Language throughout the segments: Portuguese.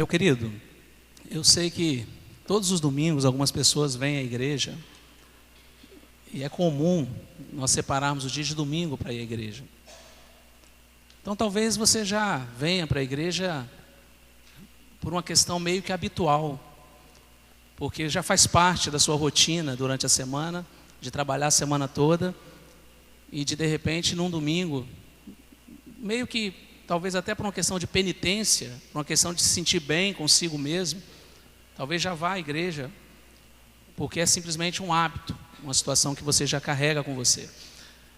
Meu querido, eu sei que todos os domingos algumas pessoas vêm à igreja e é comum nós separarmos o dia de domingo para ir à igreja. Então talvez você já venha para a igreja por uma questão meio que habitual, porque já faz parte da sua rotina durante a semana, de trabalhar a semana toda e de repente num domingo, meio que talvez até por uma questão de penitência, por uma questão de se sentir bem consigo mesmo, talvez já vá à igreja, porque é simplesmente um hábito, uma situação que você já carrega com você.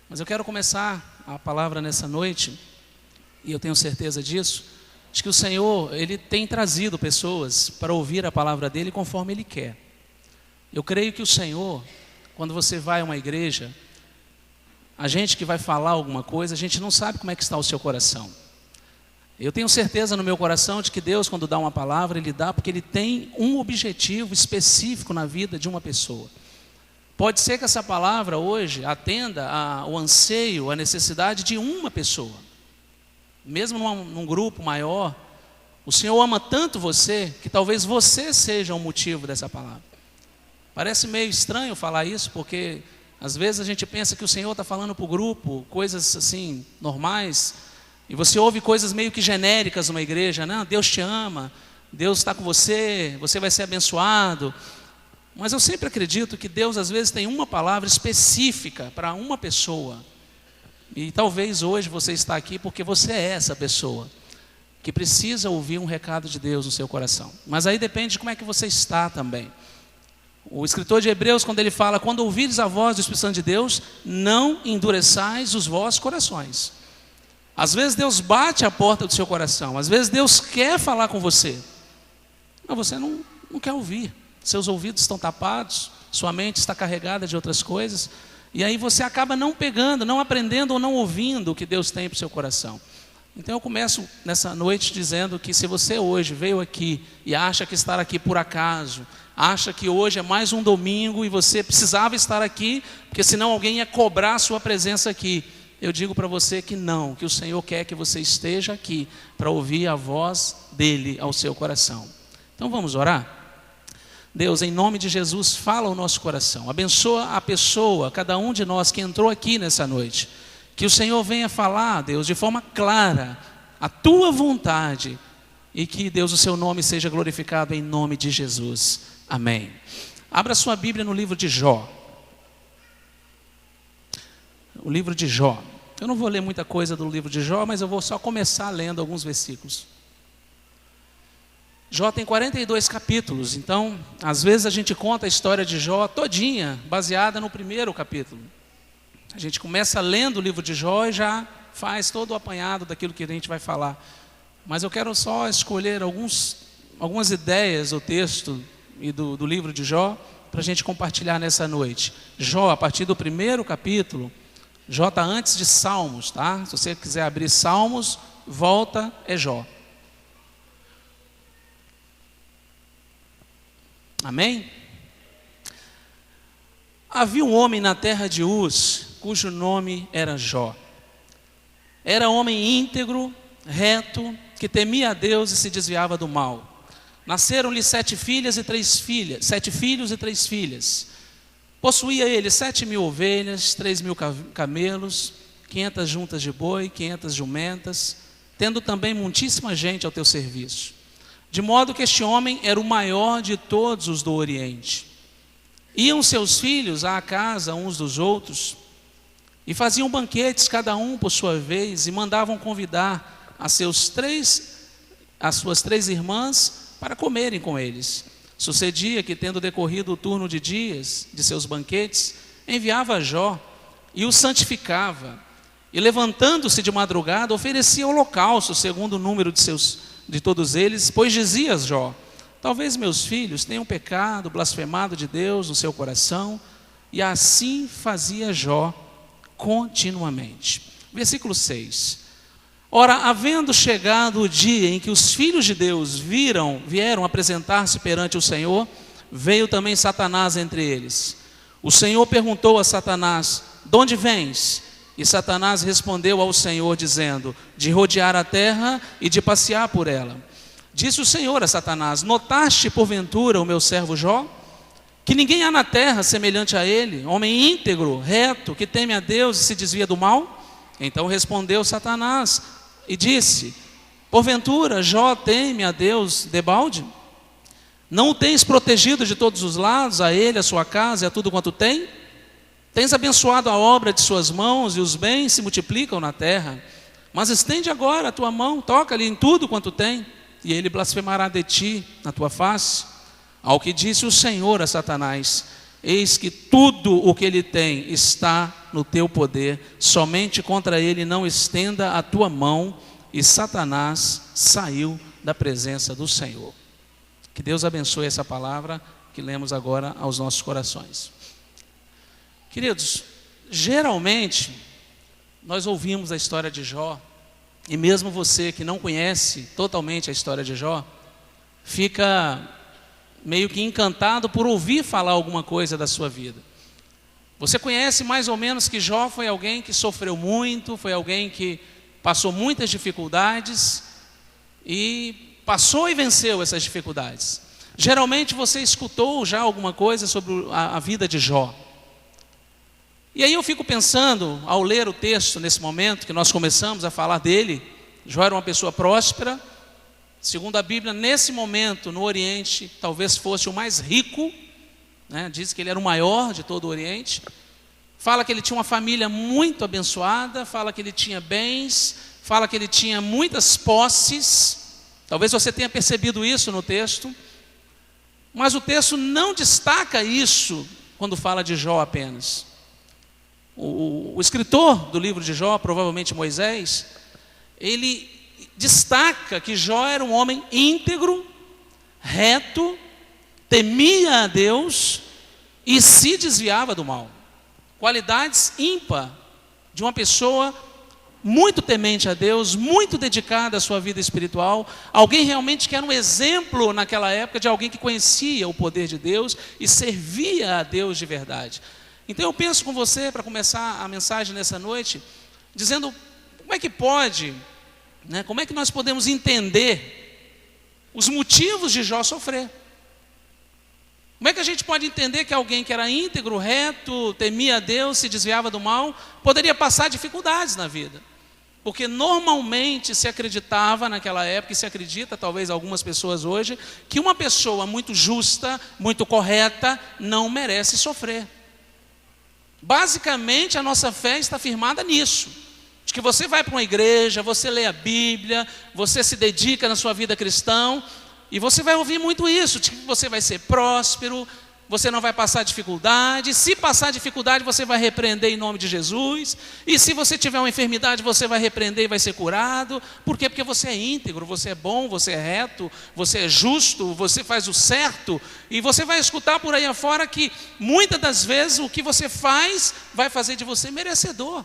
Mas eu quero começar a palavra nessa noite, e eu tenho certeza disso, de que o Senhor, Ele tem trazido pessoas para ouvir a palavra dEle conforme Ele quer. Eu creio que o Senhor, quando você vai a uma igreja, a gente que vai falar alguma coisa, a gente não sabe como é que está o seu coração. Eu tenho certeza no meu coração de que Deus, quando dá uma palavra, Ele dá porque Ele tem um objetivo específico na vida de uma pessoa. Pode ser que essa palavra hoje atenda ao anseio, à necessidade de uma pessoa. Mesmo num grupo maior, o Senhor ama tanto você, que talvez você seja o motivo dessa palavra. Parece meio estranho falar isso, porque às vezes a gente pensa que o Senhor está falando para o grupo, coisas assim, normais, e você ouve coisas meio que genéricas numa igreja, né? Deus te ama, Deus está com você, você vai ser abençoado. Mas eu sempre acredito que Deus às vezes tem uma palavra específica para uma pessoa. E talvez hoje você está aqui porque você é essa pessoa que precisa ouvir um recado de Deus no seu coração. Mas aí depende de como é que você está também. O escritor de Hebreus, quando ele fala: quando ouvires a voz do Espírito Santo de Deus, não endureçais os vossos corações. Às vezes Deus bate a porta do seu coração, às vezes Deus quer falar com você, mas você não quer ouvir. Seus ouvidos estão tapados, sua mente está carregada de outras coisas, e aí você acaba não pegando, não aprendendo ou não ouvindo o que Deus tem para o seu coração. Então eu começo nessa noite dizendo que se você hoje veio aqui e acha que estar aqui por acaso, acha que hoje é mais um domingo e você precisava estar aqui, porque senão alguém ia cobrar a sua presença aqui, eu digo para você que não, que o Senhor quer que você esteja aqui para ouvir a voz dEle ao seu coração. Então vamos orar? Deus, em nome de Jesus, fala ao nosso coração, abençoa a pessoa, cada um de nós que entrou aqui nessa noite, que o Senhor venha falar, Deus, de forma clara, a Tua vontade, e que, Deus, o Seu nome seja glorificado em nome de Jesus, amém. Abra sua Bíblia no livro de Jó, o livro de Jó. Eu não vou ler muita coisa do livro de Jó, mas eu vou só começar lendo alguns versículos. Jó tem 42 capítulos, então às vezes a gente conta a história de Jó todinha, baseada no primeiro capítulo. A gente começa lendo o livro de Jó e já faz todo o apanhado daquilo que a gente vai falar. Mas eu quero só escolher algumas ideias do texto e do livro de Jó para a gente compartilhar nessa noite. Jó, a partir do primeiro capítulo, Jó está antes de Salmos, tá? Se você quiser abrir Salmos, volta, é Jó. Amém? Havia um homem na terra de Uz, cujo nome era Jó. Era homem íntegro, reto, que temia a Deus e se desviava do mal. Nasceram-lhe 7 filhos e 3 filhas. Possuía ele 7.000 ovelhas, 3.000 camelos, 500 juntas de boi, 500 jumentas, tendo também muitíssima gente ao teu serviço. De modo que este homem era o maior de todos os do Oriente. Iam seus filhos à casa uns dos outros, e faziam banquetes cada um por sua vez, e mandavam convidar as suas 3 irmãs para comerem com eles. Sucedia que, tendo decorrido o turno de dias de seus banquetes, enviava a Jó e o santificava, e levantando-se de madrugada, oferecia holocausto segundo o número de todos eles, pois dizia Jó: talvez meus filhos tenham pecado, blasfemado de Deus no seu coração. E assim fazia Jó continuamente. Versículo 6. Ora, havendo chegado o dia em que os filhos de Deus vieram apresentar-se perante o Senhor, veio também Satanás entre eles. O Senhor perguntou a Satanás: de onde vens? E Satanás respondeu ao Senhor dizendo: de rodear a terra e de passear por ela. Disse o Senhor a Satanás: notaste porventura o meu servo Jó? Que ninguém há na terra semelhante a ele, homem íntegro, reto, que teme a Deus e se desvia do mal? Então respondeu Satanás e disse: porventura Jó teme a Deus debalde? Não o tens protegido de todos os lados, a ele, a sua casa e a tudo quanto tem? Tens abençoado a obra de suas mãos, e os bens se multiplicam na terra. Mas estende agora a tua mão, toca-lhe em tudo quanto tem, e ele blasfemará de ti na tua face. Ao que disse o Senhor a Satanás: eis que tudo o que ele tem está no teu poder, somente contra ele não estenda a tua mão. E Satanás saiu da presença do Senhor. Que Deus abençoe essa palavra que lemos agora aos nossos corações. Queridos, geralmente nós ouvimos a história de Jó, e mesmo você que não conhece totalmente a história de Jó, fica meio que encantado por ouvir falar alguma coisa da sua vida. Você conhece mais ou menos que Jó foi alguém que sofreu muito, foi alguém que passou muitas dificuldades e passou e venceu essas dificuldades. Geralmente você escutou já alguma coisa sobre a vida de Jó. E aí eu fico pensando, ao ler o texto nesse momento que nós começamos a falar dele, Jó era uma pessoa próspera, segundo a Bíblia, nesse momento no Oriente, talvez fosse o mais rico, né? Diz que ele era o maior de todo o Oriente. Fala que ele tinha uma família muito abençoada, fala que ele tinha bens, fala que ele tinha muitas posses. Talvez você tenha percebido isso no texto, mas o texto não destaca isso quando fala de Jó apenas. O escritor do livro de Jó, provavelmente Moisés, ele destaca que Jó era um homem íntegro, reto, temia a Deus e se desviava do mal. Qualidades ímpar de uma pessoa muito temente a Deus, muito dedicada à sua vida espiritual, alguém realmente que era um exemplo naquela época de alguém que conhecia o poder de Deus e servia a Deus de verdade. Então eu penso com você, para começar a mensagem nessa noite, dizendo como é que pode, né, como é que nós podemos entender os motivos de Jó sofrer. Como é que a gente pode entender que alguém que era íntegro, reto, temia a Deus, se desviava do mal, poderia passar dificuldades na vida? Porque normalmente se acreditava naquela época, e se acredita, talvez algumas pessoas hoje, que uma pessoa muito justa, muito correta, não merece sofrer. Basicamente a nossa fé está firmada nisso, de que você vai para uma igreja, você lê a Bíblia, você se dedica na sua vida cristã, e você vai ouvir muito isso, de que você vai ser próspero, você não vai passar dificuldade, se passar dificuldade você vai repreender em nome de Jesus, e se você tiver uma enfermidade você vai repreender e vai ser curado. Por quê? Porque você é íntegro, você é bom, você é reto, você é justo, você faz o certo, e você vai escutar por aí afora que muitas das vezes o que você faz vai fazer de você merecedor.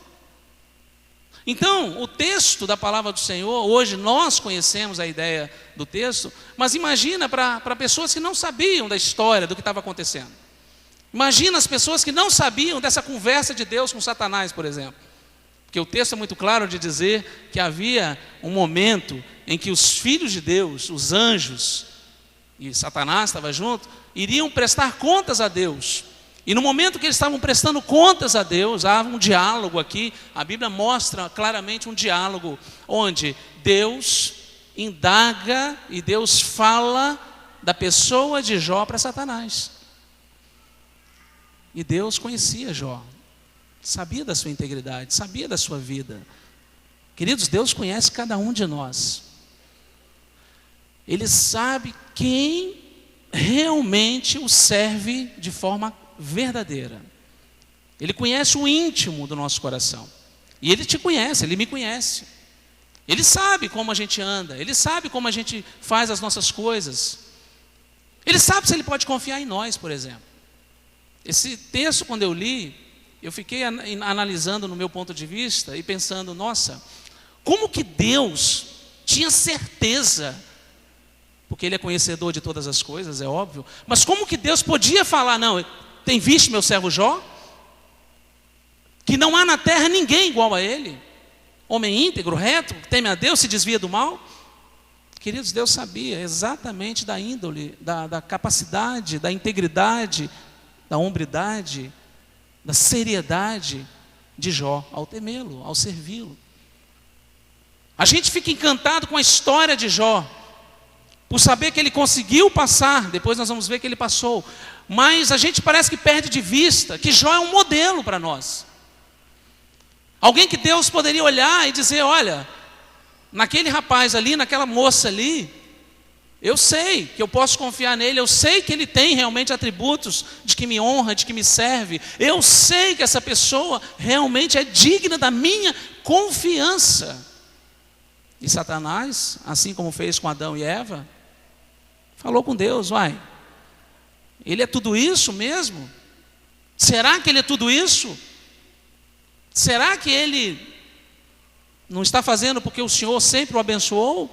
Então, o texto da palavra do Senhor, hoje nós conhecemos a ideia do texto, mas imagina para pessoas que não sabiam da história do que estava acontecendo. Imagina as pessoas que não sabiam dessa conversa de Deus com Satanás, por exemplo. Porque o texto é muito claro de dizer que havia um momento em que os filhos de Deus, os anjos, e Satanás estava junto, iriam prestar contas a Deus. E no momento que eles estavam prestando contas a Deus, há um diálogo aqui, a Bíblia mostra claramente um diálogo, onde Deus indaga e Deus fala da pessoa de Jó para Satanás. E Deus conhecia Jó, sabia da sua integridade, sabia da sua vida. Queridos, Deus conhece cada um de nós. Ele sabe quem realmente o serve de forma verdadeira. Ele conhece o íntimo do nosso coração. E Ele te conhece, Ele me conhece. Ele sabe como a gente anda, Ele sabe como a gente faz as nossas coisas. Ele sabe se Ele pode confiar em nós, por exemplo. Esse texto, quando eu li, eu fiquei analisando no meu ponto de vista e pensando, nossa, como que Deus tinha certeza, porque Ele é conhecedor de todas as coisas, é óbvio, mas como que Deus podia falar, não, tem visto meu servo Jó? Que não há na terra ninguém igual a ele, homem íntegro, reto, que teme a Deus, se desvia do mal. Queridos, Deus sabia exatamente da índole, da capacidade, da integridade, da hombridade, da seriedade de Jó, ao temê-lo, ao servi-lo. A gente fica encantado com a história de Jó, por saber que ele conseguiu passar, depois nós vamos ver que ele passou, mas a gente parece que perde de vista que Jó é um modelo para nós. Alguém que Deus poderia olhar e dizer, olha, naquele rapaz ali, naquela moça ali, eu sei que eu posso confiar nele, eu sei que ele tem realmente atributos de que me honra, de que me serve, eu sei que essa pessoa realmente é digna da minha confiança. E Satanás, assim como fez com Adão e Eva, falou com Deus, vai, ele é tudo isso mesmo? Será que ele é tudo isso? Será que ele não está fazendo porque o Senhor sempre o abençoou?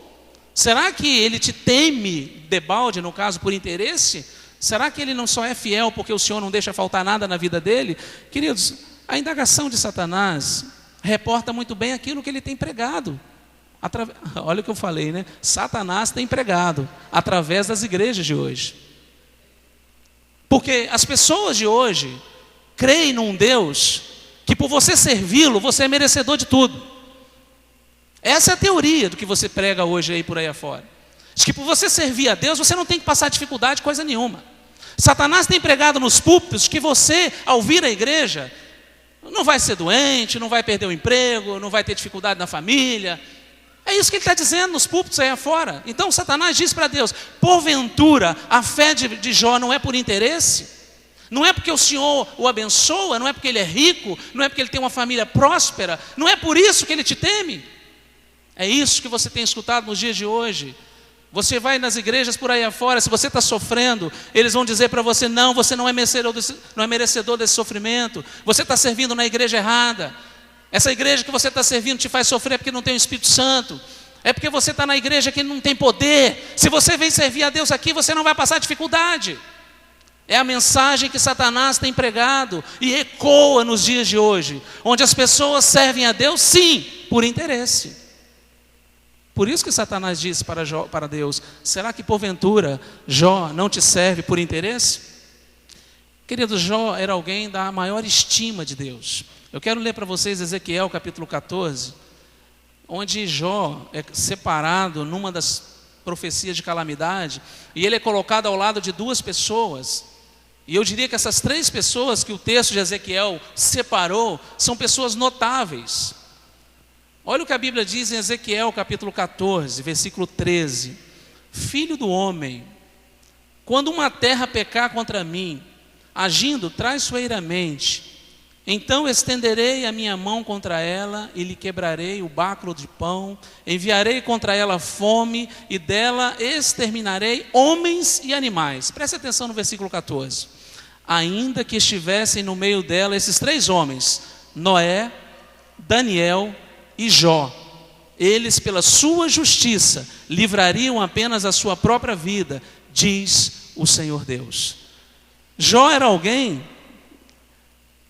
Será que ele te teme, debalde, no caso, por interesse? Será que ele não só é fiel porque o Senhor não deixa faltar nada na vida dele? Queridos, a indagação de Satanás reporta muito bem aquilo que ele tem pregado. Olha o que eu falei, né? Satanás tem pregado através das igrejas de hoje. Porque as pessoas de hoje creem num Deus que por você servi-lo, você é merecedor de tudo. Essa é a teoria do que você prega hoje aí por aí afora. Diz que por você servir a Deus, você não tem que passar dificuldade, coisa nenhuma. Satanás tem pregado nos púlpitos que você, ao vir à igreja, não vai ser doente, não vai perder o emprego, não vai ter dificuldade na família. É isso que ele está dizendo nos púlpitos aí afora. Então Satanás diz para Deus, porventura a fé de Jó não é por interesse? Não é porque o Senhor o abençoa, não é porque ele é rico, não é porque ele tem uma família próspera, não é por isso que ele te teme? É isso que você tem escutado nos dias de hoje. Você vai nas igrejas por aí afora, se você está sofrendo, eles vão dizer para você, não, você não é merecedor desse sofrimento, você está servindo na igreja errada. Essa igreja que você está servindo te faz sofrer porque não tem o Espírito Santo. É porque você está na igreja que não tem poder. Se você vem servir a Deus aqui, você não vai passar dificuldade. É a mensagem que Satanás tem pregado e ecoa nos dias de hoje, onde as pessoas servem a Deus, sim, por interesse. Por isso que Satanás disse para Deus, será que porventura Jó não te serve por interesse? Querido, Jó era alguém da maior estima de Deus. Eu quero ler para vocês Ezequiel capítulo 14, onde Jó é separado numa das profecias de calamidade, e ele é colocado ao lado de duas pessoas, e eu diria que essas três pessoas que o texto de Ezequiel separou, são pessoas notáveis. Olha o que a Bíblia diz em Ezequiel capítulo 14, versículo 13, filho do homem, quando uma terra pecar contra mim, agindo traiçoeiramente, então estenderei a minha mão contra ela e lhe quebrarei o báculo de pão, enviarei contra ela fome e dela exterminarei homens e animais. Preste atenção no versículo 14. Ainda que estivessem no meio dela esses três homens, Noé, Daniel e Jó, eles pela sua justiça livrariam apenas a sua própria vida, diz o Senhor Deus. Jó era alguém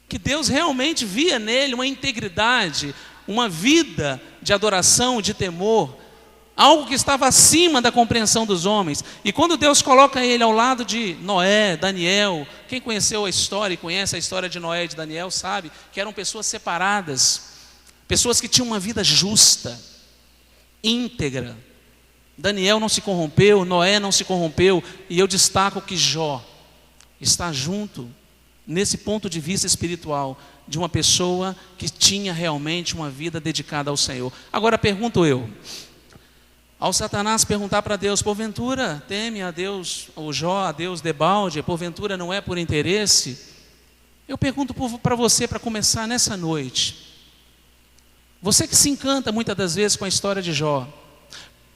que Deus realmente via nele uma integridade, uma vida de adoração, de temor, algo que estava acima da compreensão dos homens. E quando Deus coloca ele ao lado de Noé, Daniel, quem conheceu a história e conhece a história de Noé e de Daniel sabe que eram pessoas separadas, pessoas que tinham uma vida justa, íntegra. Daniel não se corrompeu, Noé não se corrompeu, e eu destaco que Jó está junto nesse ponto de vista espiritual de uma pessoa que tinha realmente uma vida dedicada ao Senhor. Agora pergunto eu, ao Satanás perguntar para Deus, porventura teme a Deus, ou Jó, a Deus debalde, porventura não é por interesse? Eu pergunto para você, para começar nessa noite, você que se encanta muitas das vezes com a história de Jó,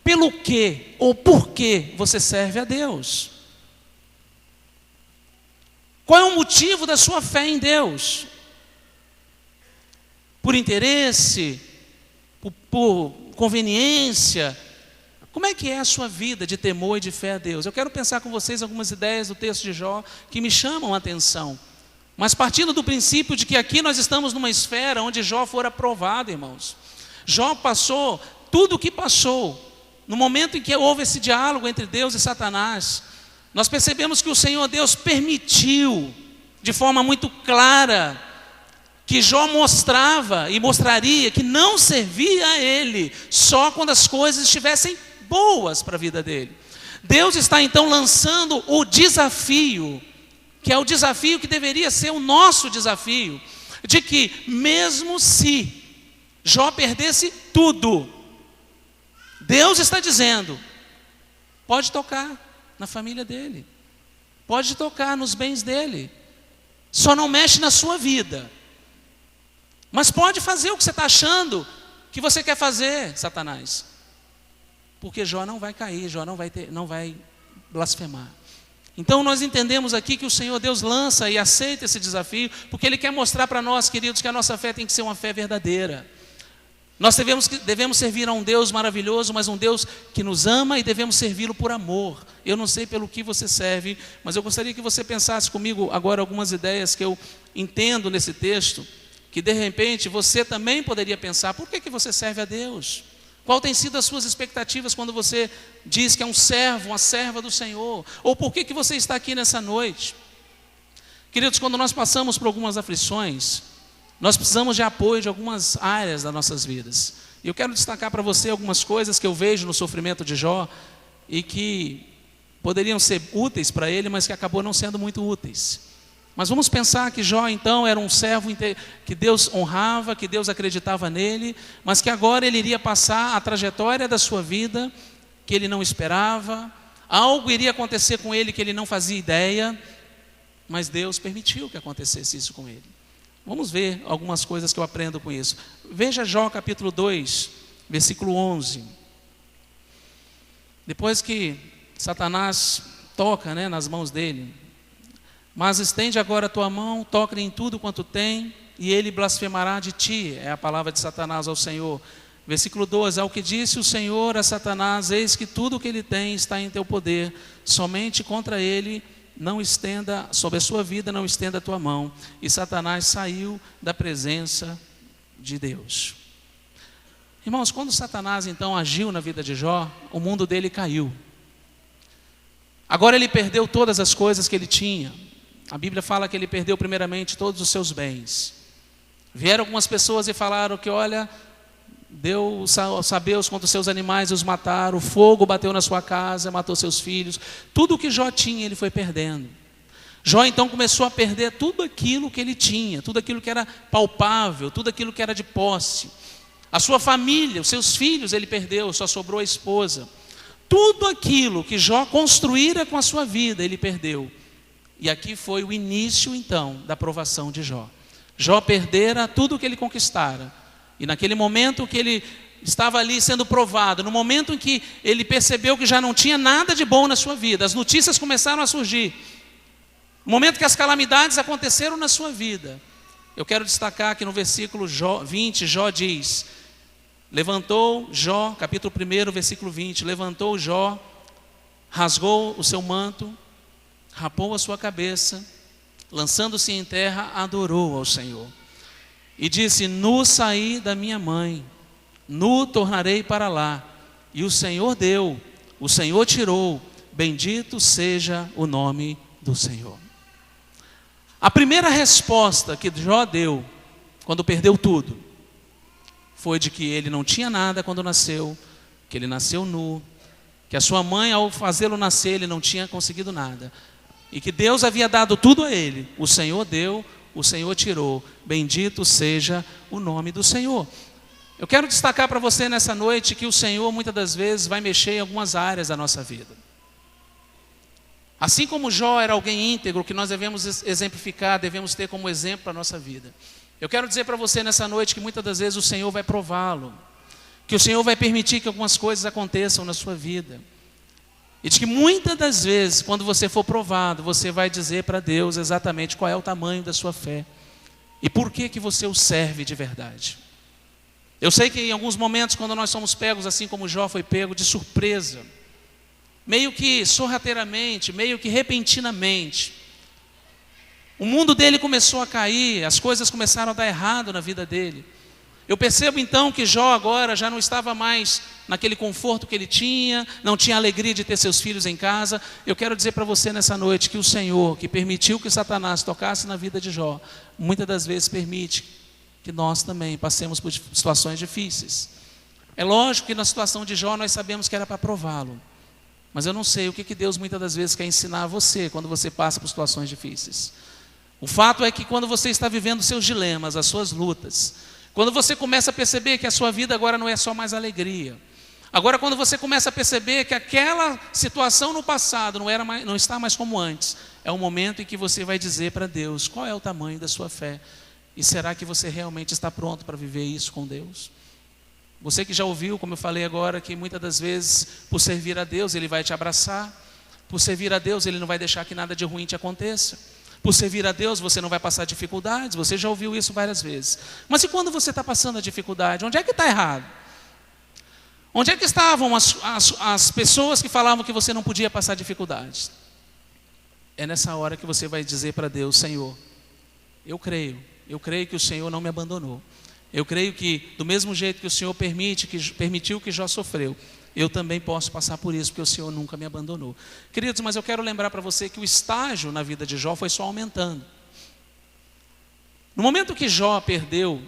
pelo que ou por que você serve a Deus? Qual é o motivo da sua fé em Deus? Por interesse? Por conveniência? Como é que é a sua vida de temor e de fé a Deus? Eu quero pensar com vocês algumas ideias do texto de Jó que me chamam a atenção. Mas partindo do princípio de que aqui nós estamos numa esfera onde Jó fora provado, irmãos. Jó passou tudo o que passou. no momento em que houve esse diálogo entre Deus e Satanás, nós percebemos que o Senhor Deus permitiu, de forma muito clara, que Jó mostrava e mostraria que não servia a ele só quando as coisas estivessem boas para a vida dele. Deus está então lançando o desafio, que é o desafio que deveria ser o nosso desafio, de que mesmo se Jó perdesse tudo, Deus está dizendo, pode tocar na família dele, pode tocar nos bens dele, só não mexe na sua vida. Mas pode fazer o que você está achando que você quer fazer, Satanás. Porque Jó não vai cair, Jó não vai blasfemar. Então nós entendemos aqui que o Senhor Deus lança e aceita esse desafio, porque Ele quer mostrar para nós, queridos, que a nossa fé tem que ser uma fé verdadeira. Nós devemos servir a um Deus maravilhoso, mas um Deus que nos ama, e devemos servi-lo por amor. Eu não sei pelo que você serve, mas eu gostaria que você pensasse comigo agora algumas ideias que eu entendo nesse texto, que de repente você também poderia pensar: por que você serve a Deus? Qual tem sido as suas expectativas quando você diz que é um servo, uma serva do Senhor? Ou por que você está aqui nessa noite? Queridos, quando nós passamos por algumas aflições, nós precisamos de apoio de algumas áreas das nossas vidas. E eu quero destacar para você algumas coisas que eu vejo no sofrimento de Jó e que poderiam ser úteis para ele, mas que acabou não sendo muito úteis. Mas vamos pensar que Jó então era um servo que Deus honrava, que Deus acreditava nele, mas que agora ele iria passar a trajetória da sua vida que ele não esperava, algo iria acontecer com ele que ele não fazia ideia, mas Deus permitiu que acontecesse isso com ele. Vamos ver algumas coisas que eu aprendo com isso. Veja Jó capítulo 2, versículo 11. Depois que Satanás toca, nas mãos dele: mas estende agora a tua mão, toca-lhe em tudo quanto tem, e ele blasfemará de ti. É a palavra de Satanás ao Senhor. Versículo 12: ao que disse o Senhor a Satanás: eis que tudo o que ele tem está em teu poder, somente contra ele não estenda, sobre a sua vida não estenda a tua mão. E Satanás saiu da presença de Deus. Irmãos, quando Satanás então agiu na vida de Jó, o mundo dele caiu. Agora ele perdeu todas as coisas que ele tinha. A Bíblia fala que ele perdeu primeiramente todos os seus bens. Vieram algumas pessoas e falaram que, olha, deu sabeus contra os seus animais e os mataram, o fogo bateu na sua casa, matou seus filhos. Tudo o que Jó tinha ele foi perdendo. Jó então começou a perder tudo aquilo que ele tinha, tudo aquilo que era palpável, tudo aquilo que era de posse. A sua família, os seus filhos ele perdeu, só sobrou a esposa. Tudo aquilo que Jó construíra com a sua vida ele perdeu. E aqui foi o início então da provação de Jó. Jó perdera tudo o que ele conquistara. E naquele momento que ele estava ali sendo provado, no momento em que ele percebeu que já não tinha nada de bom na sua vida, as notícias começaram a surgir, no momento que as calamidades aconteceram na sua vida, eu quero destacar que no versículo 20, Jó diz: levantou Jó, capítulo 1, versículo 20, levantou Jó, rasgou o seu manto, rapou a sua cabeça, lançando-se em terra, adorou ao Senhor. E disse: nu saí da minha mãe, nu tornarei para lá. E o Senhor deu, o Senhor tirou, bendito seja o nome do Senhor. A primeira resposta que Jó deu, quando perdeu tudo, foi de que ele não tinha nada quando nasceu, que ele nasceu nu, que a sua mãe, ao fazê-lo nascer, ele não tinha conseguido nada, e que Deus havia dado tudo a ele. O Senhor deu, o Senhor tirou, bendito seja o nome do Senhor. Eu quero destacar para você nessa noite que o Senhor muitas das vezes vai mexer em algumas áreas da nossa vida. Assim como Jó era alguém íntegro, que nós devemos exemplificar, devemos ter como exemplo para a nossa vida. Eu quero dizer para você nessa noite que muitas das vezes o Senhor vai prová-lo, que o Senhor vai permitir que algumas coisas aconteçam na sua vida. E de que muitas das vezes, quando você for provado, você vai dizer para Deus exatamente qual é o tamanho da sua fé e por que você o serve de verdade. Eu sei que em alguns momentos, quando nós somos pegos, assim como Jó foi pego, de surpresa, meio que sorrateiramente, meio que repentinamente, o mundo dele começou a cair, as coisas começaram a dar errado na vida dele. Eu percebo então que Jó agora já não estava mais naquele conforto que ele tinha, não tinha alegria de ter seus filhos em casa. Eu quero dizer para você nessa noite que o Senhor, que permitiu que Satanás tocasse na vida de Jó, muitas das vezes permite que nós também passemos por situações difíceis. É lógico que na situação de Jó nós sabemos que era para prová-lo, mas eu não sei o que Deus muitas das vezes quer ensinar a você quando você passa por situações difíceis. O fato é que quando você está vivendo seus dilemas, as suas lutas, quando você começa a perceber que a sua vida agora não é só mais alegria, agora quando você começa a perceber que aquela situação no passado não está mais como antes, é o momento em que você vai dizer para Deus qual é o tamanho da sua fé, e será que você realmente está pronto para viver isso com Deus? Você que já ouviu, como eu falei agora, que muitas das vezes, por servir a Deus, Ele vai te abraçar, por servir a Deus, Ele não vai deixar que nada de ruim te aconteça, por servir a Deus, você não vai passar dificuldades. Você já ouviu isso várias vezes. Mas e quando você está passando a dificuldade? Onde é que está errado? Onde é que estavam as pessoas que falavam que você não podia passar dificuldades? É nessa hora que você vai dizer para Deus: Senhor, eu creio que o Senhor não me abandonou. Eu creio que do mesmo jeito que o Senhor permitiu que Jó sofreu, eu também posso passar por isso, porque o Senhor nunca me abandonou. Queridos, mas eu quero lembrar para você que o estágio na vida de Jó foi só aumentando. No momento que Jó perdeu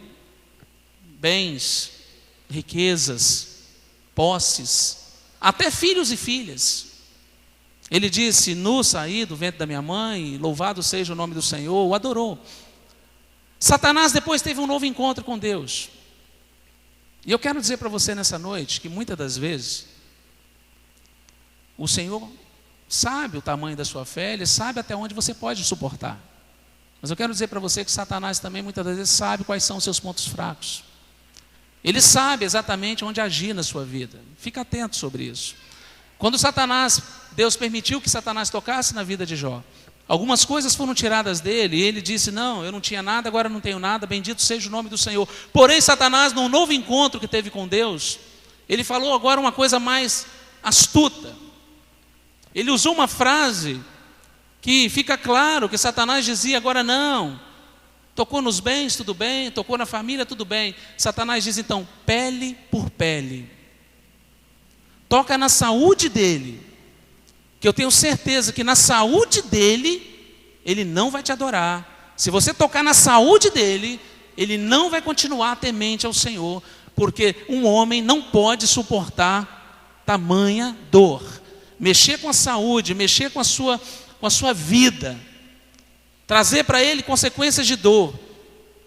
bens, riquezas, posses, até filhos e filhas, ele disse: nu saí do ventre da minha mãe, louvado seja o nome do Senhor, o adorou. Satanás depois teve um novo encontro com Deus. E eu quero dizer para você nessa noite que muitas das vezes o Senhor sabe o tamanho da sua fé, Ele sabe até onde você pode suportar. Mas eu quero dizer para você que Satanás também muitas das vezes sabe quais são os seus pontos fracos. Ele sabe exatamente onde agir na sua vida. Fica atento sobre isso. Quando Deus permitiu que Satanás tocasse na vida de Jó, algumas coisas foram tiradas dele, e ele disse: não, eu não tinha nada, agora não tenho nada, bendito seja o nome do Senhor. Porém, Satanás, num novo encontro que teve com Deus, ele falou agora uma coisa mais astuta. Ele usou uma frase que fica claro que Satanás dizia: agora não, tocou nos bens, tudo bem, tocou na família, tudo bem. Satanás diz então: pele por pele, toca na saúde dele, que eu tenho certeza que na saúde dele, ele não vai te adorar. Se você tocar na saúde dele, ele não vai continuar temente ao Senhor, porque um homem não pode suportar tamanha dor. Mexer com a saúde, mexer com a sua vida, trazer para ele consequências de dor,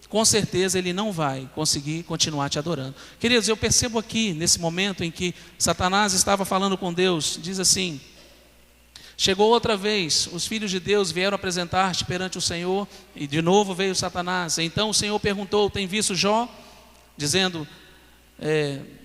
com certeza ele não vai conseguir continuar te adorando. Queridos, eu percebo aqui, nesse momento em que Satanás estava falando com Deus, diz assim: chegou outra vez, os filhos de Deus vieram apresentar-te perante o Senhor, e de novo veio Satanás. Então o Senhor perguntou: tem visto Jó? Dizendo,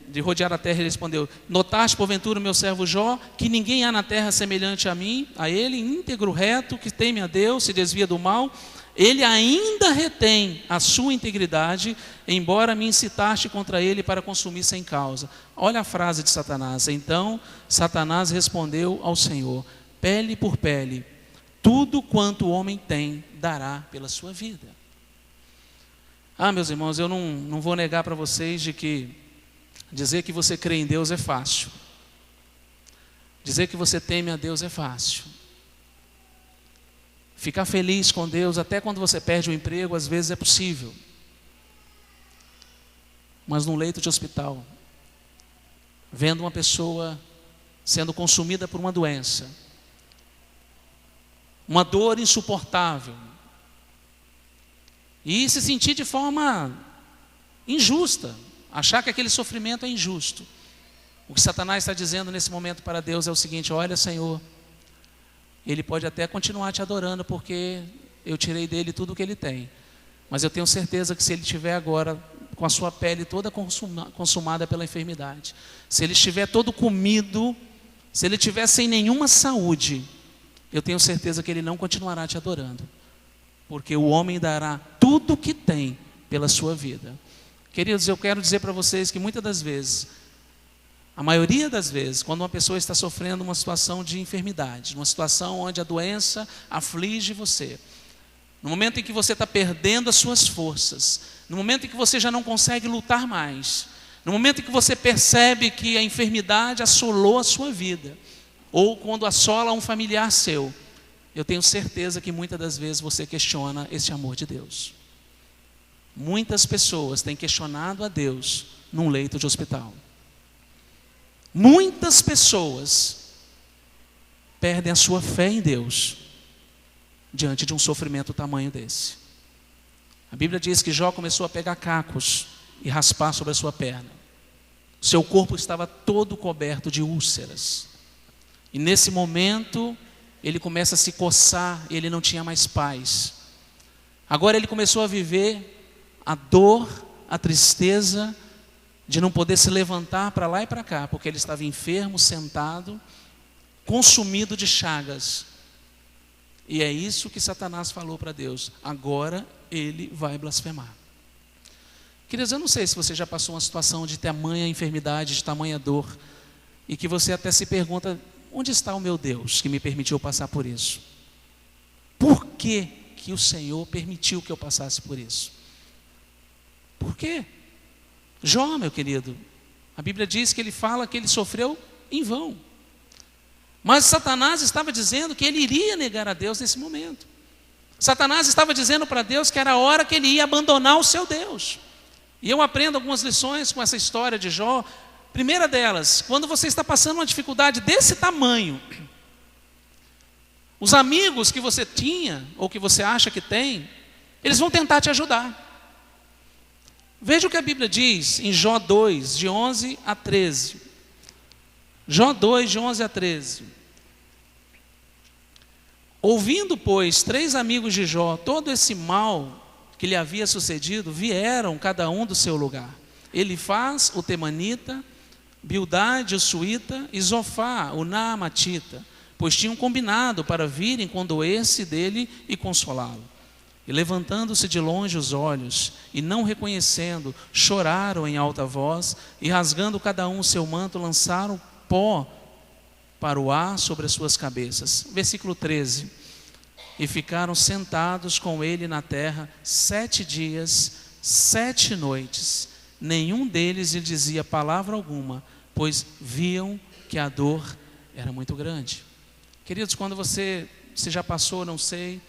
de rodear a terra, ele respondeu: notaste porventura o meu servo Jó, que ninguém há na terra semelhante a mim, a ele, íntegro, reto, que teme a Deus, se desvia do mal. Ele ainda retém a sua integridade, embora me incitaste contra ele para consumir sem causa. Olha a frase de Satanás. Então Satanás respondeu ao Senhor: pele por pele, tudo quanto o homem tem, dará pela sua vida. Meus irmãos, eu não vou negar para vocês de que dizer que você crê em Deus é fácil. Dizer que você teme a Deus é fácil. Ficar feliz com Deus, até quando você perde o emprego, às vezes é possível. Mas num leito de hospital, vendo uma pessoa sendo consumida por uma doença, uma dor insuportável, e se sentir de forma injusta, achar que aquele sofrimento é injusto. O que Satanás está dizendo nesse momento para Deus é o seguinte: olha, Senhor, ele pode até continuar te adorando, porque eu tirei dele tudo o que ele tem, mas eu tenho certeza que se ele estiver agora com a sua pele toda consumada pela enfermidade, se ele estiver todo comido, se ele estiver sem nenhuma saúde, eu tenho certeza que ele não continuará te adorando, porque o homem dará tudo o que tem pela sua vida. Queridos, eu quero dizer para vocês que muitas das vezes, a maioria das vezes, quando uma pessoa está sofrendo uma situação de enfermidade, uma situação onde a doença aflige você, no momento em que você está perdendo as suas forças, no momento em que você já não consegue lutar mais, no momento em que você percebe que a enfermidade assolou a sua vida, ou quando assola um familiar seu, eu tenho certeza que muitas das vezes você questiona esse amor de Deus. Muitas pessoas têm questionado a Deus num leito de hospital. Muitas pessoas perdem a sua fé em Deus diante de um sofrimento tamanho desse. A Bíblia diz que Jó começou a pegar cacos e raspar sobre a sua perna. Seu corpo estava todo coberto de úlceras. E nesse momento, ele começa a se coçar e ele não tinha mais paz. Agora ele começou a viver a dor, a tristeza de não poder se levantar para lá e para cá, porque ele estava enfermo, sentado, consumido de chagas. E é isso que Satanás falou para Deus: agora ele vai blasfemar. Queridos, eu não sei se você já passou uma situação de tamanha enfermidade, de tamanha dor, e que você até se pergunta: onde está o meu Deus que me permitiu passar por isso? Por que que o Senhor permitiu que eu passasse por isso? Por quê? Jó, meu querido, a Bíblia diz que ele fala que ele sofreu em vão. Mas Satanás estava dizendo que ele iria negar a Deus nesse momento. Satanás estava dizendo para Deus que era a hora que ele ia abandonar o seu Deus. E eu aprendo algumas lições com essa história de Jó. Primeira delas, quando você está passando uma dificuldade desse tamanho, os amigos que você tinha, ou que você acha que tem, eles vão tentar te ajudar. Veja o que a Bíblia diz em Jó 2, de 11 a 13. Jó 2, de 11 a 13. Ouvindo, pois, 3 amigos de Jó todo esse mal que lhe havia sucedido, vieram cada um do seu lugar. Elifaz, o temanita, Bildade, o suíta, e Zofá, o naamatita, pois tinham combinado para virem condoer-se dele e consolá-lo. E levantando-se de longe os olhos, e não reconhecendo, choraram em alta voz, e rasgando cada um o seu manto, lançaram pó para o ar sobre as suas cabeças. Versículo 13. E ficaram sentados com ele na terra 7 dias, 7 noites. Nenhum deles lhe dizia palavra alguma, pois viam que a dor era muito grande. Queridos, quando você já passou, não sei,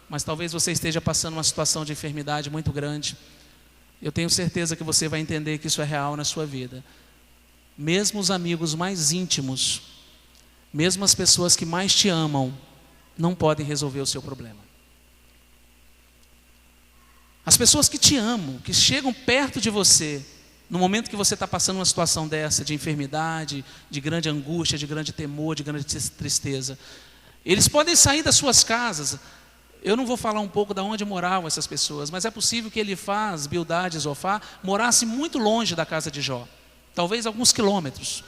mas talvez você esteja passando uma situação de enfermidade muito grande, eu tenho certeza que você vai entender que isso é real na sua vida. Mesmo os amigos mais íntimos, mesmo as pessoas que mais te amam, não podem resolver o seu problema. As pessoas que te amam, que chegam perto de você, no momento que você está passando uma situação dessa, de enfermidade, de grande angústia, de grande temor, de grande tristeza, eles podem sair das suas casas. Eu não vou falar um pouco de onde moravam essas pessoas, mas é possível que Elifaz, Bildade e Zofá morassem muito longe da casa de Jó, talvez alguns quilômetros.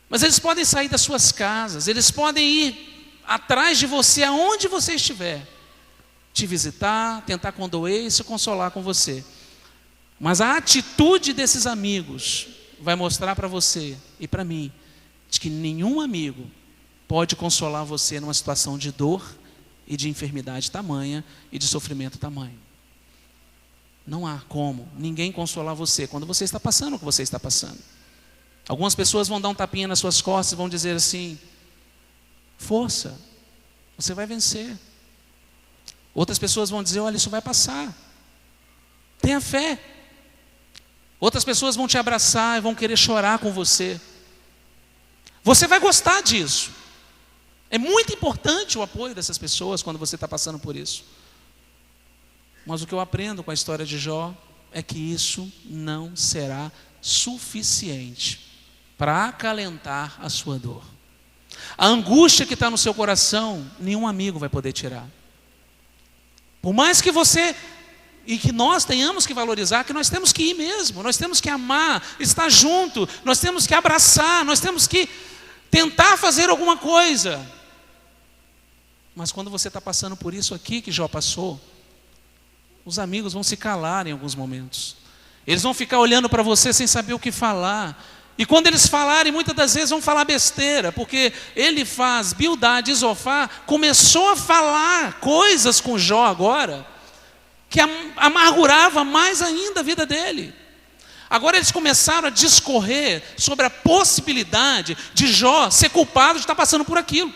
Mas eles podem sair das suas casas, eles podem ir atrás de você, aonde você estiver, te visitar, tentar condoer e se consolar com você. Mas a atitude desses amigos vai mostrar para você e para mim de que nenhum amigo pode consolar você numa situação de dor e de enfermidade tamanha e de sofrimento tamanho. Não há como ninguém consolar você quando você está passando o que você está passando. Algumas pessoas vão dar um tapinha nas suas costas e vão dizer assim: força, você vai vencer. Outras pessoas vão dizer: olha, isso vai passar, tenha fé. Outras pessoas vão te abraçar e vão querer chorar com você. Você vai gostar disso. É muito importante o apoio dessas pessoas quando você está passando por isso. Mas o que eu aprendo com a história de Jó é que isso não será suficiente para acalentar a sua dor. A angústia que está no seu coração, nenhum amigo vai poder tirar. Por mais que você e que nós tenhamos que valorizar, que nós temos que ir mesmo, nós temos que amar, estar junto, nós temos que abraçar, nós temos que tentar fazer alguma coisa. Mas quando você está passando por isso aqui que Jó passou, os amigos vão se calar em alguns momentos. Eles vão ficar olhando para você sem saber o que falar. E quando eles falarem, muitas das vezes vão falar besteira, porque Elifaz, Bildade e Zofá começou a falar coisas com Jó agora, que amargurava mais ainda a vida dele. Agora eles começaram a discorrer sobre a possibilidade de Jó ser culpado de estar passando por aquilo.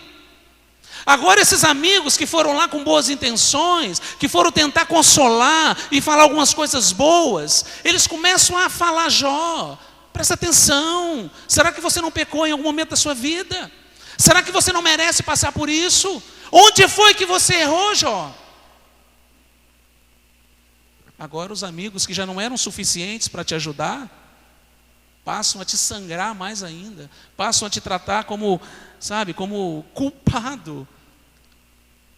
Agora esses amigos que foram lá com boas intenções, que foram tentar consolar e falar algumas coisas boas, eles começam a falar: Jó, presta atenção, será que você não pecou em algum momento da sua vida? Será que você não merece passar por isso? Onde foi que você errou, Jó? Agora os amigos que já não eram suficientes para te ajudar, passam a te sangrar mais ainda, passam a te tratar como, sabe, como culpado.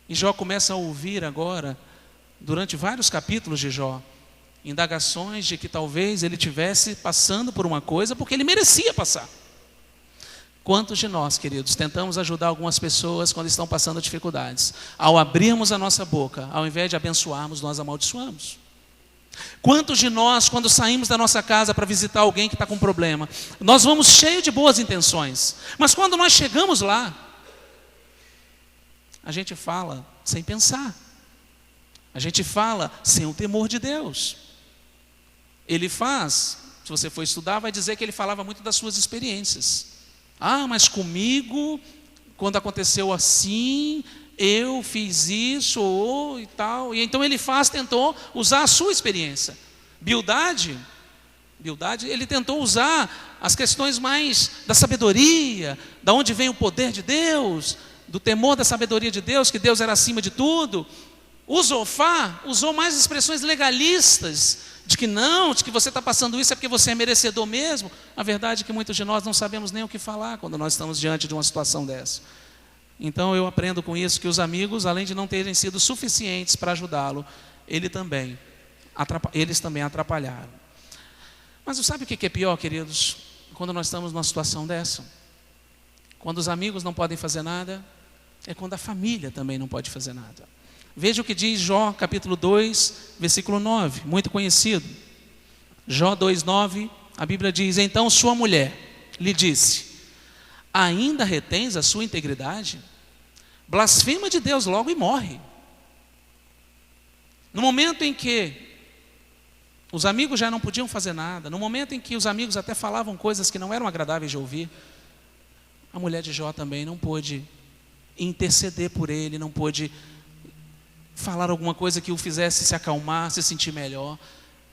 E Jó começa a ouvir agora, durante vários capítulos de Jó, indagações de que talvez ele estivesse passando por uma coisa porque ele merecia passar. Quantos de nós, queridos, tentamos ajudar algumas pessoas quando estão passando dificuldades? Ao abrirmos a nossa boca, ao invés de abençoarmos, nós amaldiçoamos. Quantos de nós, quando saímos da nossa casa para visitar alguém que está com problema, nós vamos cheio de boas intenções, mas quando nós chegamos lá, a gente fala sem pensar, a gente fala sem o temor de Deus. Ele faz, se você for estudar, vai dizer que ele falava muito das suas experiências. Ah, mas comigo, quando aconteceu assim, eu fiz isso e tal. E então ele tentou usar a sua experiência. Bildade, ele tentou usar as questões mais da sabedoria, da onde vem o poder de Deus, do temor da sabedoria de Deus, que Deus era acima de tudo. O Zofar usou mais expressões legalistas, de que não, de que você está passando isso é porque você é merecedor mesmo. A verdade é que muitos de nós não sabemos nem o que falar quando nós estamos diante de uma situação dessa. Então eu aprendo com isso que os amigos, além de não terem sido suficientes para ajudá-lo, eles também atrapalharam. Mas sabe o que é pior, queridos? Quando nós estamos numa situação dessa, quando os amigos não podem fazer nada, é quando a família também não pode fazer nada. Veja o que diz Jó, capítulo 2, versículo 9, muito conhecido. Jó 2:9, a Bíblia diz: então sua mulher lhe disse: ainda retens a sua integridade? Blasfema de Deus logo e morre. No momento em que os amigos já não podiam fazer nada, no momento em que os amigos até falavam coisas que não eram agradáveis de ouvir, a mulher de Jó também não pôde interceder por ele, não pôde falar alguma coisa que o fizesse se acalmar, se sentir melhor.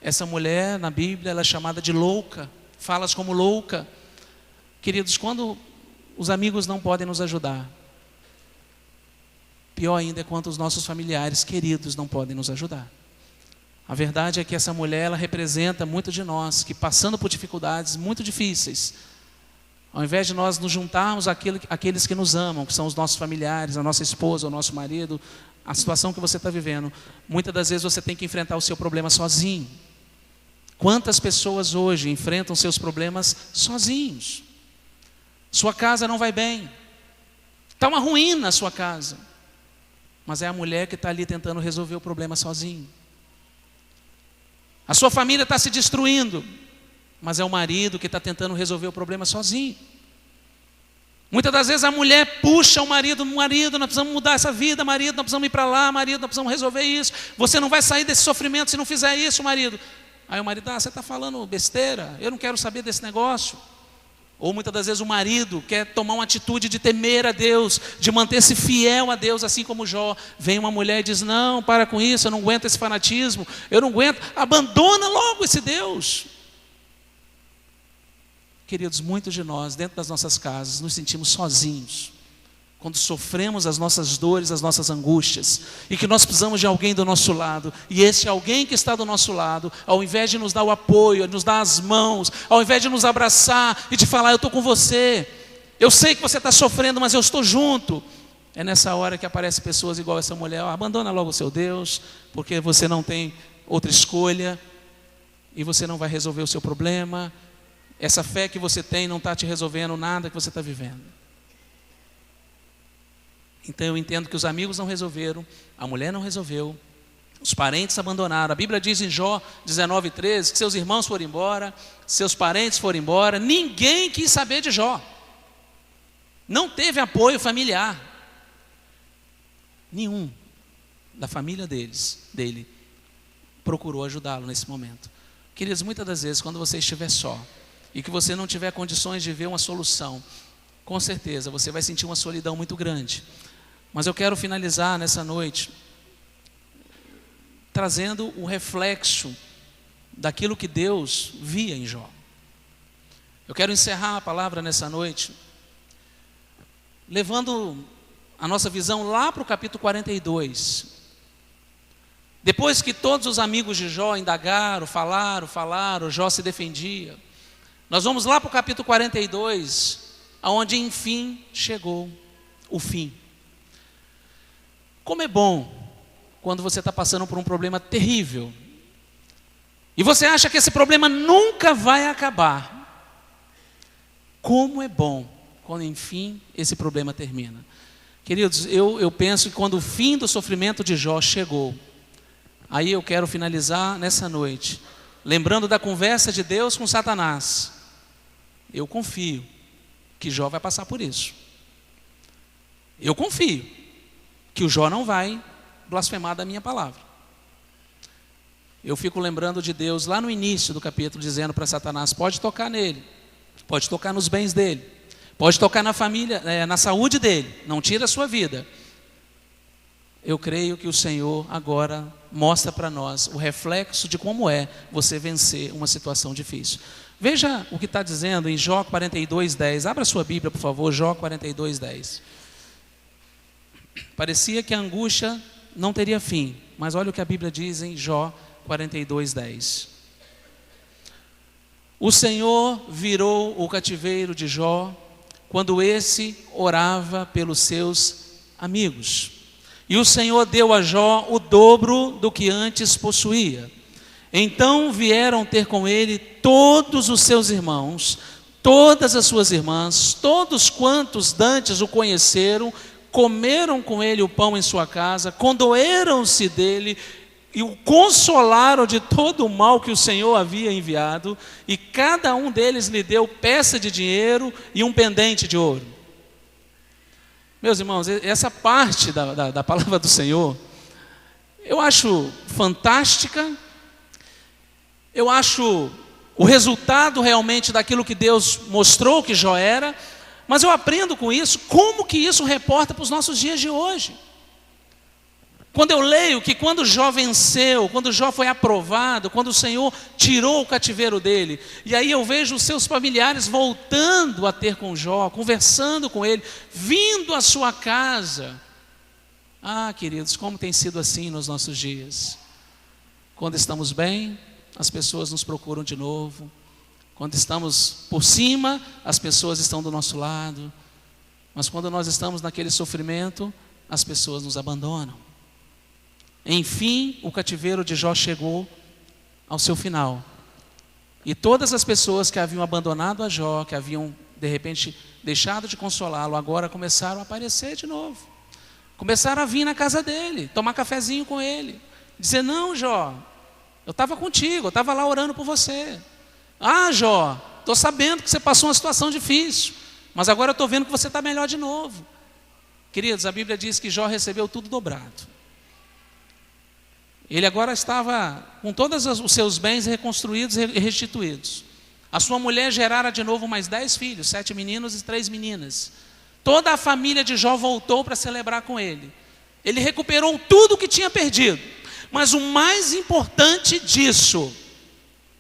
Essa mulher, na Bíblia, ela é chamada de louca, falas como louca. Queridos, quando os amigos não podem nos ajudar, pior ainda é quando os nossos familiares queridos não podem nos ajudar. A verdade é que essa mulher, ela representa muito de nós, que passando por dificuldades muito difíceis, ao invés de nós nos juntarmos àqueles que nos amam, que são os nossos familiares, a nossa esposa, o nosso marido, a situação que você está vivendo, muitas das vezes você tem que enfrentar o seu problema sozinho. Quantas pessoas hoje enfrentam seus problemas sozinhos? Sua casa não vai bem, está uma ruína na sua casa, mas é a mulher que está ali tentando resolver o problema sozinho. A sua família está se destruindo, mas é o marido que está tentando resolver o problema sozinho. Muitas das vezes a mulher puxa o marido, nós precisamos mudar essa vida, marido, nós precisamos ir para lá, marido, nós precisamos resolver isso, você não vai sair desse sofrimento se não fizer isso, marido. Aí o marido: você está falando besteira, eu não quero saber desse negócio. Ou muitas das vezes o marido quer tomar uma atitude de temer a Deus, de manter-se fiel a Deus, assim como Jó. Vem uma mulher e diz: não, para com isso, eu não aguento esse fanatismo, eu não aguento, abandona logo esse Deus. Queridos, muitos de nós, dentro das nossas casas, nos sentimos sozinhos, quando sofremos as nossas dores, as nossas angústias, e que nós precisamos de alguém do nosso lado, e esse alguém que está do nosso lado, ao invés de nos dar o apoio, nos dar as mãos, ao invés de nos abraçar e de falar: eu estou com você, eu sei que você está sofrendo, mas eu estou junto, é nessa hora que aparecem pessoas igual essa mulher: abandona logo o seu Deus, porque você não tem outra escolha, e você não vai resolver o seu problema, essa fé que você tem não está te resolvendo nada que você está vivendo. Então eu entendo que os amigos não resolveram, a mulher não resolveu, os parentes abandonaram. A Bíblia diz em Jó 19:13 que seus irmãos foram embora, seus parentes foram embora, ninguém quis saber de Jó. Não teve apoio familiar. Nenhum da família dele procurou ajudá-lo nesse momento. Queridos, muitas das vezes, quando você estiver só e que você não tiver condições de ver uma solução, com certeza você vai sentir uma solidão muito grande. Mas eu quero finalizar nessa noite trazendo o reflexo daquilo que Deus via em Jó. Eu quero encerrar a palavra nessa noite levando a nossa visão lá para o capítulo 42. Depois que todos os amigos de Jó indagaram, falaram, Jó se defendia. Nós vamos lá para o capítulo 42, aonde enfim chegou o fim. Como é bom quando você está passando por um problema terrível e você acha que esse problema nunca vai acabar. Como é bom quando enfim esse problema termina. Queridos, eu penso que quando o fim do sofrimento de Jó chegou, aí eu quero finalizar nessa noite, lembrando da conversa de Deus com Satanás. Eu confio que Jó vai passar por isso. Eu confio que o Jó não vai blasfemar da minha palavra. Eu fico lembrando de Deus lá no início do capítulo, dizendo para Satanás: pode tocar nele, pode tocar nos bens dele, pode tocar na família, na saúde dele, não tira a sua vida. Eu creio que o Senhor agora mostra para nós o reflexo de como é você vencer uma situação difícil. Veja o que está dizendo em Jó 42:10. Abra sua Bíblia, por favor, Jó 42:10. Parecia que a angústia não teria fim, mas olha o que a Bíblia diz em Jó 42:10. O Senhor virou o cativeiro de Jó quando esse orava pelos seus amigos. E o Senhor deu a Jó o dobro do que antes possuía. Então vieram ter com ele todos os seus irmãos, todas as suas irmãs, todos quantos dantes o conheceram, comeram com ele o pão em sua casa, condoeram-se dele e o consolaram de todo o mal que o Senhor havia enviado, e cada um deles lhe deu peça de dinheiro e um pendente de ouro. Meus irmãos, essa parte da palavra do Senhor, eu acho fantástica, eu acho o resultado realmente daquilo que Deus mostrou que Jó era, mas eu aprendo com isso, como que isso reporta para os nossos dias de hoje. Quando eu leio que quando Jó venceu, quando Jó foi aprovado, quando o Senhor tirou o cativeiro dele, e aí eu vejo os seus familiares voltando a ter com Jó, conversando com ele, vindo à sua casa. Ah, queridos, como tem sido assim nos nossos dias. Quando estamos bem, as pessoas nos procuram de novo. Quando estamos por cima, as pessoas estão do nosso lado. Mas quando nós estamos naquele sofrimento, as pessoas nos abandonam. Enfim, o cativeiro de Jó chegou ao seu final. E todas as pessoas que haviam abandonado a Jó, que haviam de repente deixado de consolá-lo, agora começaram a aparecer de novo. Começaram a vir na casa dele, tomar cafezinho com ele. Dizer: não, Jó, eu estava contigo, eu estava lá orando por você. Ah, Jó, estou sabendo que você passou uma situação difícil, mas agora eu estou vendo que você está melhor de novo. Queridos, a Bíblia diz que Jó recebeu tudo dobrado. Ele agora estava com todos os seus bens reconstruídos e restituídos. A sua mulher gerara de novo mais 10 filhos, 7 meninos e 3 meninas. Toda a família de Jó voltou para celebrar com ele. Ele recuperou tudo o que tinha perdido. Mas o mais importante disso,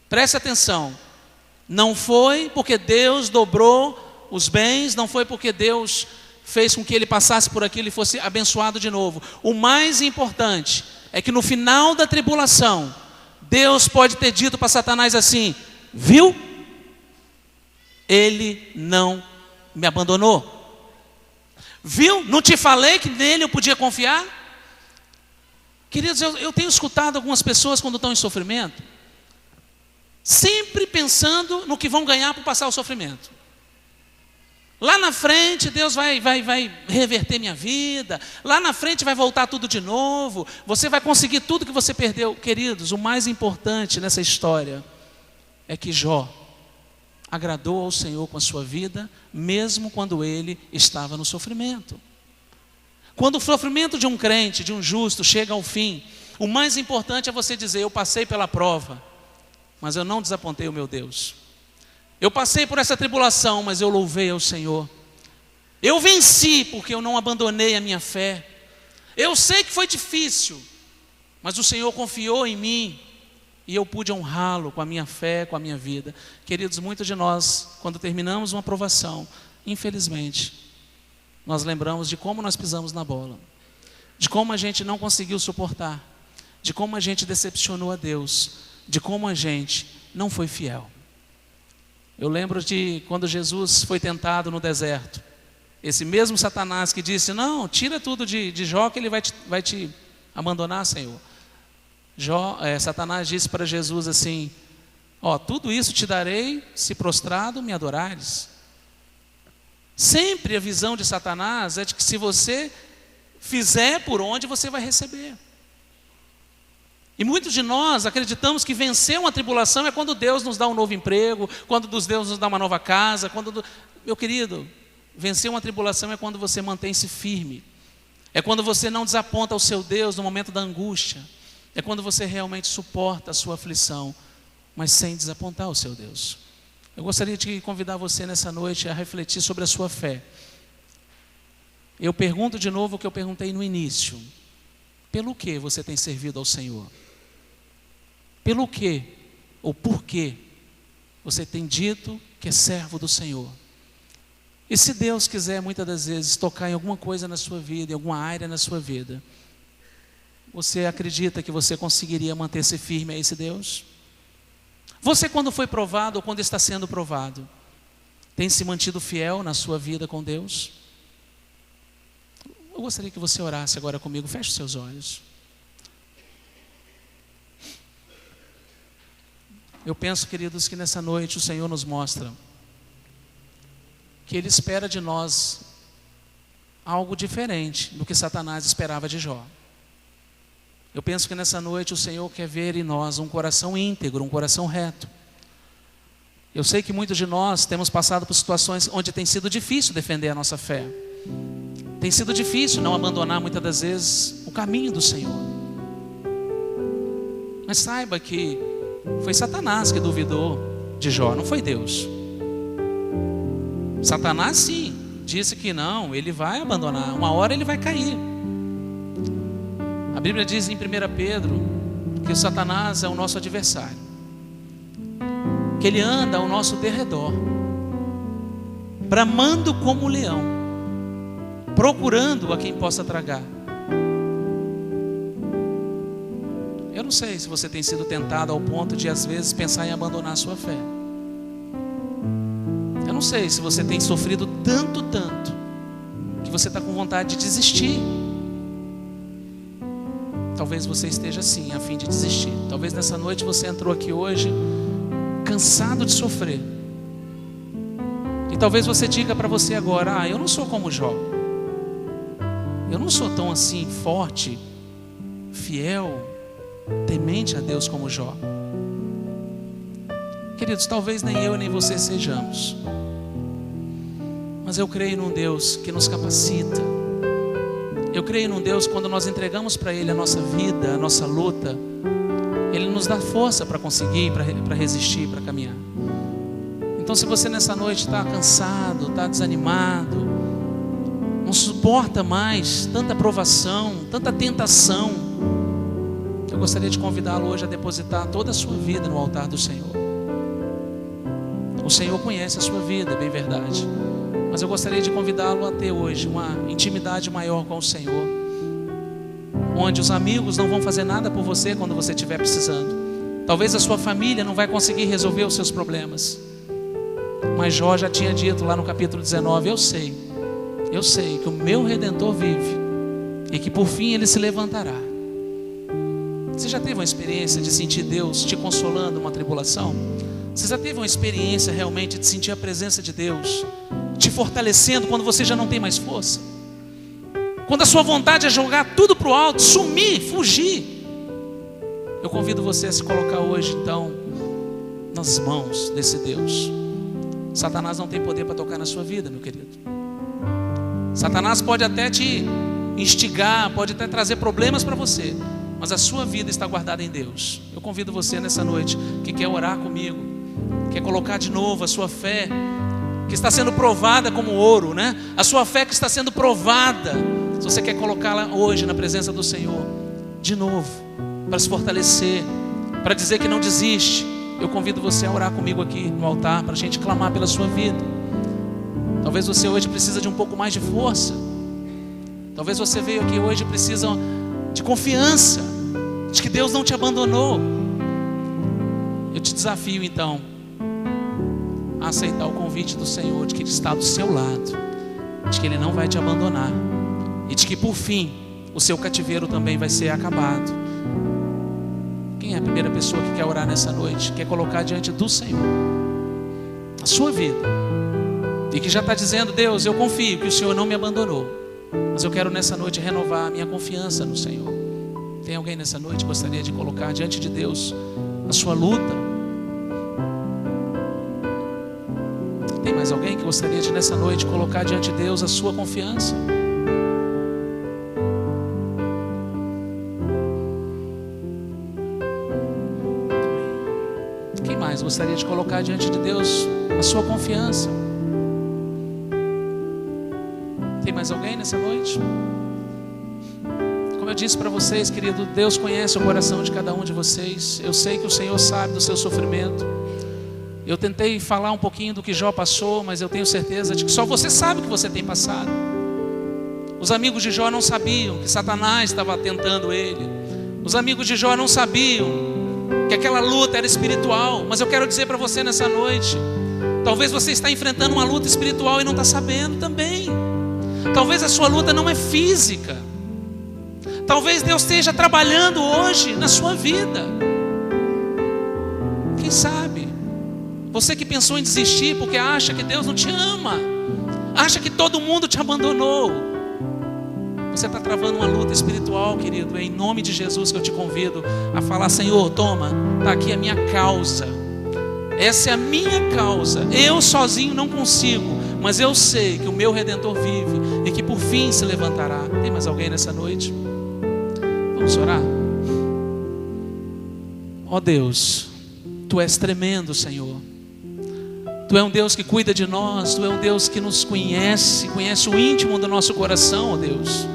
preste atenção, não foi porque Deus dobrou os bens, não foi porque Deus fez com que ele passasse por aquilo e fosse abençoado de novo. O mais importante é que no final da tribulação, Deus pode ter dito para Satanás assim: viu? Ele não me abandonou. Viu? Não te falei que nele eu podia confiar? Queridos, eu tenho escutado algumas pessoas quando estão em sofrimento, sempre pensando no que vão ganhar por passar o sofrimento. Lá na frente Deus vai reverter minha vida, lá na frente vai voltar tudo de novo, você vai conseguir tudo que você perdeu. Queridos, o mais importante nessa história é que Jó agradou ao Senhor com a sua vida, mesmo quando ele estava no sofrimento. Quando o sofrimento de um crente, de um justo, chega ao fim, o mais importante é você dizer: eu passei pela prova, mas eu não desapontei o meu Deus. Eu passei por essa tribulação, mas eu louvei ao Senhor. Eu venci porque eu não abandonei a minha fé. Eu sei que foi difícil, mas o Senhor confiou em mim e eu pude honrá-lo com a minha fé, com a minha vida. Queridos, muitos de nós, quando terminamos uma provação, infelizmente, nós lembramos de como nós pisamos na bola, de como a gente não conseguiu suportar, de como a gente decepcionou a Deus, de como a gente não foi fiel. Eu lembro de quando Jesus foi tentado no deserto. Esse mesmo Satanás que disse, não, tira tudo de Jó que ele vai te abandonar, Senhor. Satanás disse para Jesus assim, tudo isso te darei se prostrado me adorares. Sempre a visão de Satanás é de que se você fizer por onde, você vai receber. E muitos de nós acreditamos que vencer uma tribulação é quando Deus nos dá um novo emprego, quando Deus nos dá uma nova casa, Meu querido, vencer uma tribulação é quando você mantém-se firme. É quando você não desaponta o seu Deus no momento da angústia. É quando você realmente suporta a sua aflição, mas sem desapontar o seu Deus. Eu gostaria de convidar você nessa noite a refletir sobre a sua fé. Eu pergunto de novo o que eu perguntei no início. Pelo que você tem servido ao Senhor? Pelo que ou por que você tem dito que é servo do Senhor? E se Deus quiser muitas das vezes tocar em alguma coisa na sua vida, em alguma área na sua vida, você acredita que você conseguiria manter-se firme a esse Deus? Você, quando foi provado ou quando está sendo provado, tem se mantido fiel na sua vida com Deus? Eu gostaria que você orasse agora comigo. Feche os seus olhos. Eu penso, queridos, que nessa noite o Senhor nos mostra que Ele espera de nós algo diferente do que Satanás esperava de Jó. Eu penso que nessa noite o Senhor quer ver em nós um coração íntegro, um coração reto. Eu sei que muitos de nós temos passado por situações onde tem sido difícil defender a nossa fé. Tem sido difícil não abandonar muitas das vezes o caminho do Senhor. Mas saiba que foi Satanás que duvidou de Jó, não foi Deus. Satanás sim, disse que não, ele vai abandonar, uma hora ele vai cair. A Bíblia diz em 1 Pedro que o Satanás é o nosso adversário, que ele anda ao nosso derredor, bramando como um leão, procurando a quem possa tragar. Eu não sei se você tem sido tentado ao ponto de às vezes pensar em abandonar a sua fé. Eu não sei se você tem sofrido tanto, que você está com vontade de desistir. Talvez você esteja assim, a fim de desistir. Talvez nessa noite você entrou aqui hoje cansado de sofrer. E talvez você diga para você agora, eu não sou como Jó. Eu não sou tão assim forte, fiel, temente a Deus como Jó. Queridos, talvez nem eu nem você sejamos, mas eu creio num Deus que nos capacita. Eu creio num Deus, quando nós entregamos para Ele a nossa vida, a nossa luta, Ele nos dá força para conseguir, para resistir, para caminhar. Então, se você nessa noite está cansado, está desanimado, não suporta mais tanta provação, tanta tentação, eu gostaria de convidá-lo hoje a depositar toda a sua vida no altar do Senhor. O Senhor conhece a sua vida, é bem verdade, mas eu gostaria de convidá-lo a ter hoje uma intimidade maior com o Senhor, onde os amigos não vão fazer nada por você quando você estiver precisando. Talvez a sua família não vai conseguir resolver os seus problemas, mas Jó já tinha dito lá no capítulo 19, eu sei que o meu Redentor vive e que por fim Ele se levantará. Você já teve uma experiência de sentir Deus te consolando numa tribulação? Você já teve uma experiência realmente de sentir a presença de Deus te fortalecendo quando você já não tem mais força? Quando a sua vontade é jogar tudo para o alto, sumir, fugir. Eu convido você a se colocar hoje então nas mãos desse Deus. Satanás não tem poder para tocar na sua vida, meu querido. Satanás pode até te instigar, pode até trazer problemas para você, mas a sua vida está guardada em Deus. Eu convido você nessa noite que quer orar comigo, quer colocar de novo a sua fé, que está sendo provada como ouro, né? A sua fé que está sendo provada, se você quer colocá-la hoje na presença do Senhor, de novo, para se fortalecer, para dizer que não desiste, eu convido você a orar comigo aqui no altar, para a gente clamar pela sua vida. Talvez você hoje precisa de um pouco mais de força. Talvez você veio aqui hoje e precisa de confiança, de que Deus não te abandonou. Eu te desafio então a aceitar o convite do Senhor, de que Ele está do seu lado, de que Ele não vai te abandonar, e de que por fim o seu cativeiro também vai ser acabado. Quem é a primeira pessoa que quer orar nessa noite, quer colocar diante do Senhor a sua vida, e que já está dizendo: Deus, eu confio que o Senhor não me abandonou, mas eu quero nessa noite renovar a minha confiança no Senhor. Tem alguém nessa noite que gostaria de colocar diante de Deus a sua luta? Tem mais alguém que gostaria de nessa noite colocar diante de Deus a sua confiança? Quem mais gostaria de colocar diante de Deus a sua confiança? Tem mais alguém nessa noite? Como eu disse para vocês, querido, Deus conhece o coração de cada um de vocês. Eu sei que o Senhor sabe do seu sofrimento. Eu tentei falar um pouquinho do que Jó passou, mas eu tenho certeza de que só você sabe o que você tem passado. Os amigos de Jó não sabiam que Satanás estava tentando ele. Os amigos de Jó não sabiam que aquela luta era espiritual. Mas eu quero dizer para você nessa noite, talvez você está enfrentando uma luta espiritual e não está sabendo também. Talvez a sua luta não é física. Talvez Deus esteja trabalhando hoje na sua vida. Quem sabe? Você que pensou em desistir porque acha que Deus não te ama, acha que todo mundo te abandonou, você está travando uma luta espiritual, querido. É em nome de Jesus que eu te convido a falar: Senhor, toma, está aqui a minha causa. Essa é a minha causa. Eu sozinho não consigo, mas eu sei que o meu Redentor vive e que por fim se levantará. Tem mais alguém nessa noite? Vamos orar? Ó Deus, Tu és tremendo, Senhor. Tu é um Deus que cuida de nós. Tu é um Deus que nos conhece, conhece o íntimo do nosso coração, ó Deus.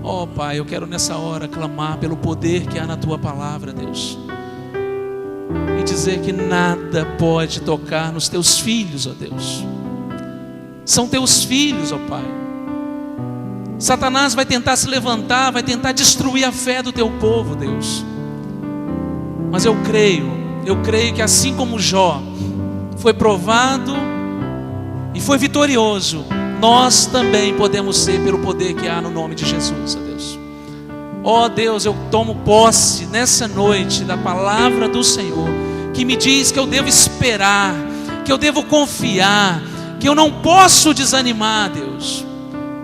Ó Pai, eu quero nessa hora clamar pelo poder que há na Tua palavra, Deus, e dizer que nada pode tocar nos Teus filhos, ó Deus. São Teus filhos, ó Pai. Satanás vai tentar se levantar, vai tentar destruir a fé do Teu povo, Deus. Mas eu creio que assim como Jó foi provado e foi vitorioso, nós também podemos ser pelo poder que há no nome de Jesus, ó Deus. Ó Deus, eu tomo posse nessa noite da palavra do Senhor, que me diz que eu devo esperar, que eu devo confiar, que eu não posso desanimar, Deus.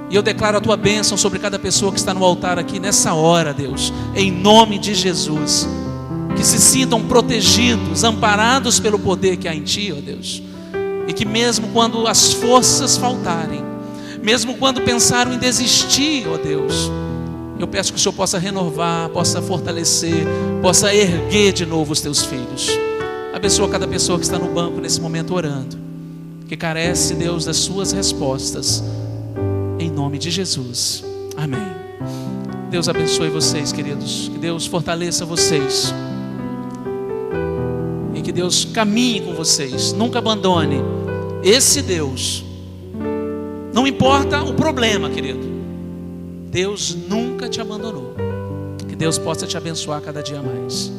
E eu declaro a Tua bênção sobre cada pessoa que está no altar aqui nessa hora, Deus, em nome de Jesus. Que se sintam protegidos, amparados pelo poder que há em Ti, ó Deus. E que mesmo quando as forças faltarem, mesmo quando pensaram em desistir, ó Deus, eu peço que o Senhor possa renovar, possa fortalecer, possa erguer de novo os Teus filhos. Abençoa cada pessoa que está no banco nesse momento orando, que carece, Deus, das Suas respostas, em nome de Jesus, amém. Deus abençoe vocês, queridos. Que Deus fortaleça vocês, e que Deus caminhe com vocês. Nunca abandone esse Deus. Não importa o problema, querido, Deus nunca te abandonou. Que Deus possa te abençoar cada dia mais.